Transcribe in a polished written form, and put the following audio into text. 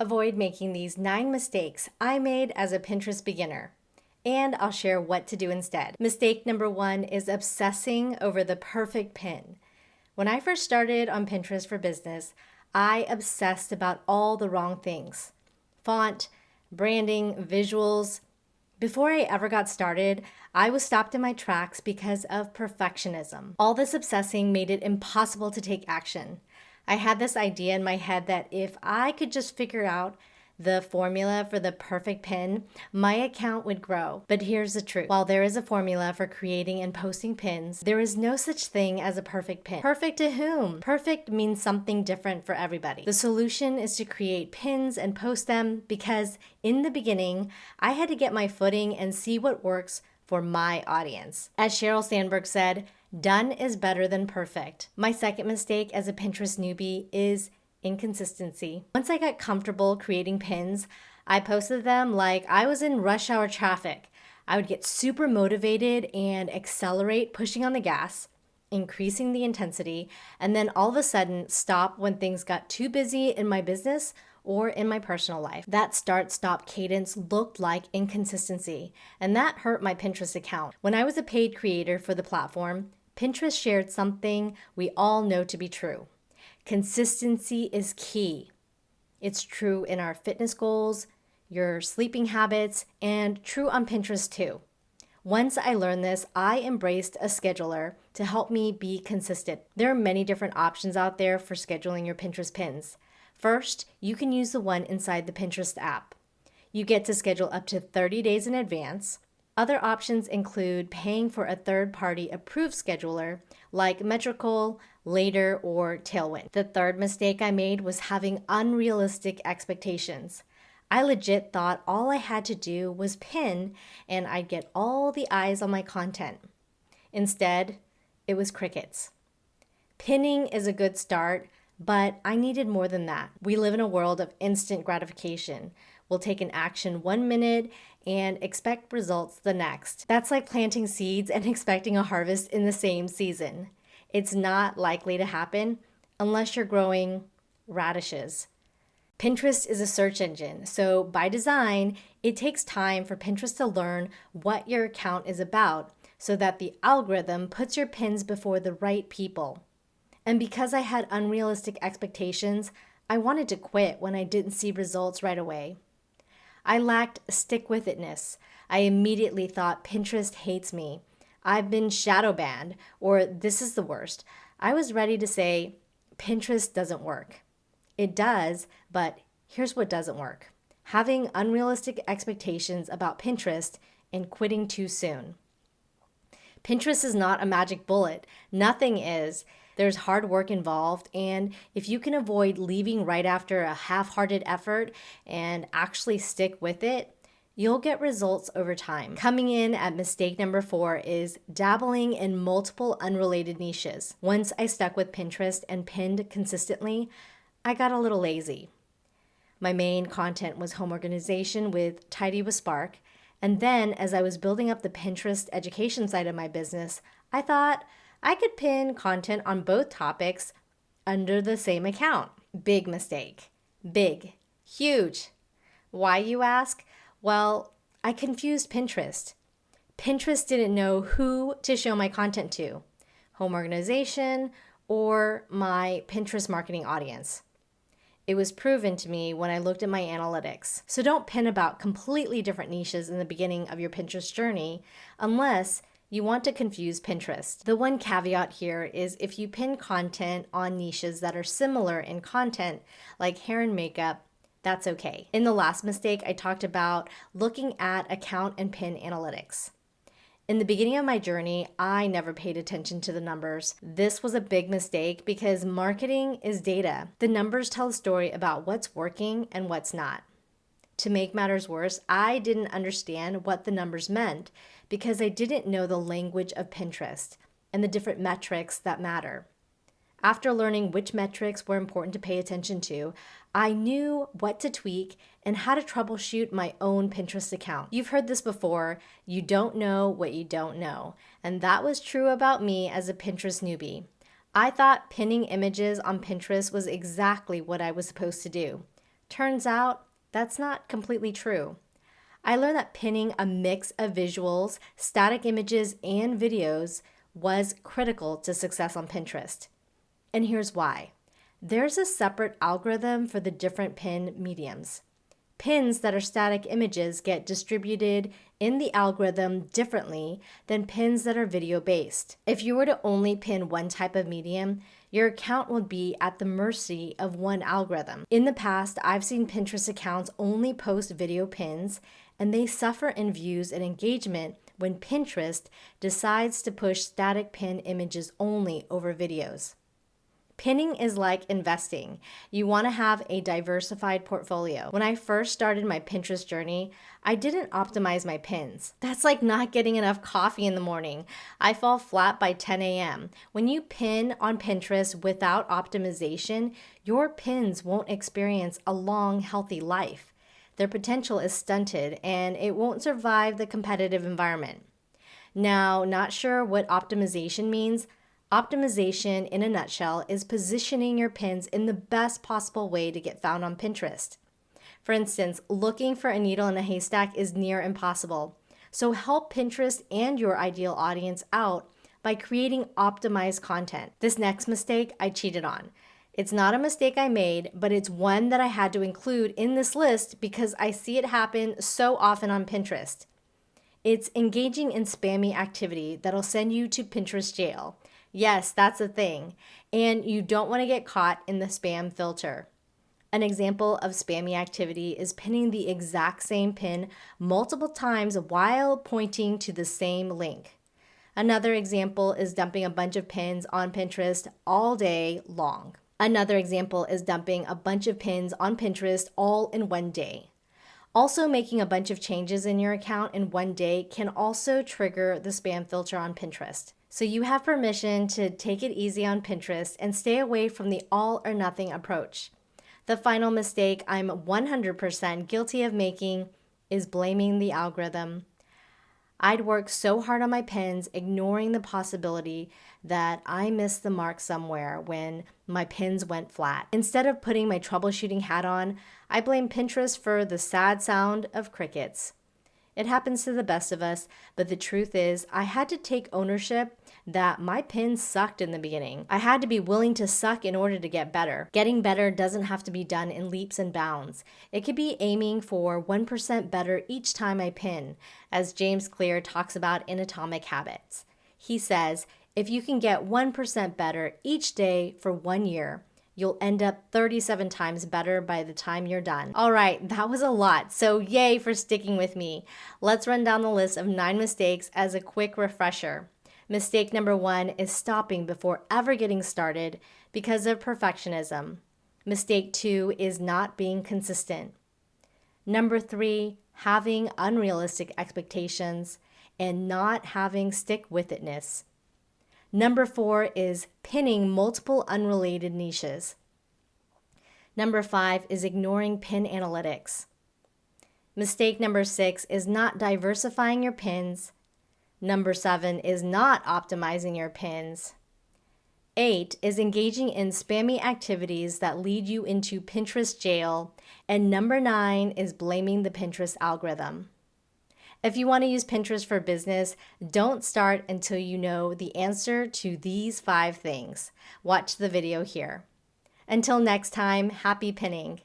Avoid making these 9 mistakes I made as a Pinterest beginner. And I'll share what to do instead. Mistake number 1 is obsessing over the perfect pin. When I first started on Pinterest for business, I obsessed about all the wrong things. Font, branding, visuals. Before I ever got started, I was stopped in my tracks because of perfectionism. All this obsessing made it impossible to take action. I had this idea in my head that if I could just figure out the formula for the perfect pin, my account would grow. But here's the truth. While there is a formula for creating and posting pins, there is no such thing as a perfect pin. Perfect to whom? Perfect means something different for everybody. The solution is to create pins and post them because in the beginning, I had to get my footing and see what works for my audience. As Sheryl Sandberg said, done is better than perfect. My second mistake as a Pinterest newbie is inconsistency. Once I got comfortable creating pins, I posted them like I was in rush hour traffic. I would get super motivated and accelerate, pushing on the gas, increasing the intensity, and then all of a sudden stop when things got too busy in my business or in my personal life. That start-stop cadence looked like inconsistency, and that hurt my Pinterest account. When I was a paid creator for the platform, Pinterest shared something we all know to be true. Consistency is key. It's true in our fitness goals, your sleeping habits, and true on Pinterest too. Once I learned this, I embraced a scheduler to help me be consistent. There are many different options out there for scheduling your Pinterest pins. First, you can use the one inside the Pinterest app. You get to schedule up to 30 days in advance. Other options include paying for a third-party approved scheduler like Metrical, Later, or Tailwind. The third mistake I made was having unrealistic expectations. I legit thought all I had to do was pin and I'd get all the eyes on my content. Instead, it was crickets. Pinning is a good start, but I needed more than that. We live in a world of instant gratification. We'll take an action 1 minute and expect results the next. That's like planting seeds and expecting a harvest in the same season. It's not likely to happen unless you're growing radishes. Pinterest is a search engine, so by design, it takes time for Pinterest to learn what your account is about so that the algorithm puts your pins before the right people. And because I had unrealistic expectations, I wanted to quit when I didn't see results right away. I lacked stick-with-itness. I immediately thought Pinterest hates me. I've been shadow banned, or this is the worst. I was ready to say, Pinterest doesn't work. It does, but here's what doesn't work. Having unrealistic expectations about Pinterest and quitting too soon. Pinterest is not a magic bullet. Nothing is. There's hard work involved, and if you can avoid leaving right after a half-hearted effort and actually stick with it, you'll get results over time. Coming in at mistake number 4 is dabbling in multiple unrelated niches. Once I stuck with Pinterest and pinned consistently, I got a little lazy. My main content was home organization with Tidy with Spark, and then as I was building up the Pinterest education side of my business, I thought I could pin content on both topics under the same account. Big mistake. Big. Huge. Why, you ask? Well, I confused Pinterest. Pinterest didn't know who to show my content to, home organization or my Pinterest marketing audience. It was proven to me when I looked at my analytics. So don't pin about completely different niches in the beginning of your Pinterest journey unless you want to confuse Pinterest. The one caveat here is if you pin content on niches that are similar in content, like hair and makeup, that's okay. In the last mistake, I talked about looking at account and pin analytics. In the beginning of my journey, I never paid attention to the numbers. This was a big mistake because marketing is data. The numbers tell a story about what's working and what's not. To make matters worse, I didn't understand what the numbers meant because I didn't know the language of Pinterest and the different metrics that matter. After learning which metrics were important to pay attention to, I knew what to tweak and how to troubleshoot my own Pinterest account. You've heard this before, you don't know what you don't know. And that was true about me as a Pinterest newbie. I thought pinning images on Pinterest was exactly what I was supposed to do. Turns out that's not completely true. I learned that pinning a mix of visuals, static images, and videos was critical to success on Pinterest. And here's why. There's a separate algorithm for the different pin mediums. Pins that are static images get distributed in the algorithm differently than pins that are video-based. If you were to only pin one type of medium, your account would be at the mercy of one algorithm. In the past, I've seen Pinterest accounts only post video pins, and they suffer in views and engagement when Pinterest decides to push static pin images only over videos. Pinning is like investing. You want to have a diversified portfolio. When I first started my Pinterest journey, I didn't optimize my pins. That's like not getting enough coffee in the morning. I fall flat by 10 a.m. When you pin on Pinterest without optimization, your pins won't experience a long, healthy life. Their potential is stunted and it won't survive the competitive environment. Now, not sure what optimization means? Optimization, in a nutshell, is positioning your pins in the best possible way to get found on Pinterest. For instance, looking for a needle in a haystack is near impossible. So help Pinterest and your ideal audience out by creating optimized content. This next mistake I cheated on. It's not a mistake I made, but it's one that I had to include in this list because I see it happen so often on Pinterest. It's engaging in spammy activity that'll send you to Pinterest jail. Yes, that's a thing. And you don't want to get caught in the spam filter. An example of spammy activity is pinning the exact same pin multiple times while pointing to the same link. Another example is dumping a bunch of pins on Pinterest all day long. Another example is dumping a bunch of pins on Pinterest all in one day. Also, making a bunch of changes in your account in one day can also trigger the spam filter on Pinterest. So you have permission to take it easy on Pinterest and stay away from the all or nothing approach. The final mistake I'm 100% guilty of making is blaming the algorithm. I'd work so hard on my pins, ignoring the possibility that I missed the mark somewhere when my pins went flat. Instead of putting my troubleshooting hat on, I blame Pinterest for the sad sound of crickets. It happens to the best of us, but the truth is, I had to take ownership that my pins sucked in the beginning. I had to be willing to suck in order to get better. Getting better doesn't have to be done in leaps and bounds. It could be aiming for 1% better each time I pin, as James Clear talks about in Atomic Habits. He says, if you can get 1% better each day for 1 year, you'll end up 37 times better by the time you're done. All right, that was a lot, so yay for sticking with me. Let's run down the list of 9 mistakes as a quick refresher. Mistake number 1 is stopping before ever getting started because of perfectionism. Mistake 2 is not being consistent. Number 3, having unrealistic expectations and not having stick-with-itness. Number 4 is pinning multiple unrelated niches. Number 5 is ignoring pin analytics. Mistake number 6 is not diversifying your pins. Number 7 is not optimizing your pins. 8 is engaging in spammy activities that lead you into Pinterest jail. And number 9 is blaming the Pinterest algorithm. If you want to use Pinterest for business, don't start until you know the answer to these 5 things. Watch the video here. Until next time, happy pinning.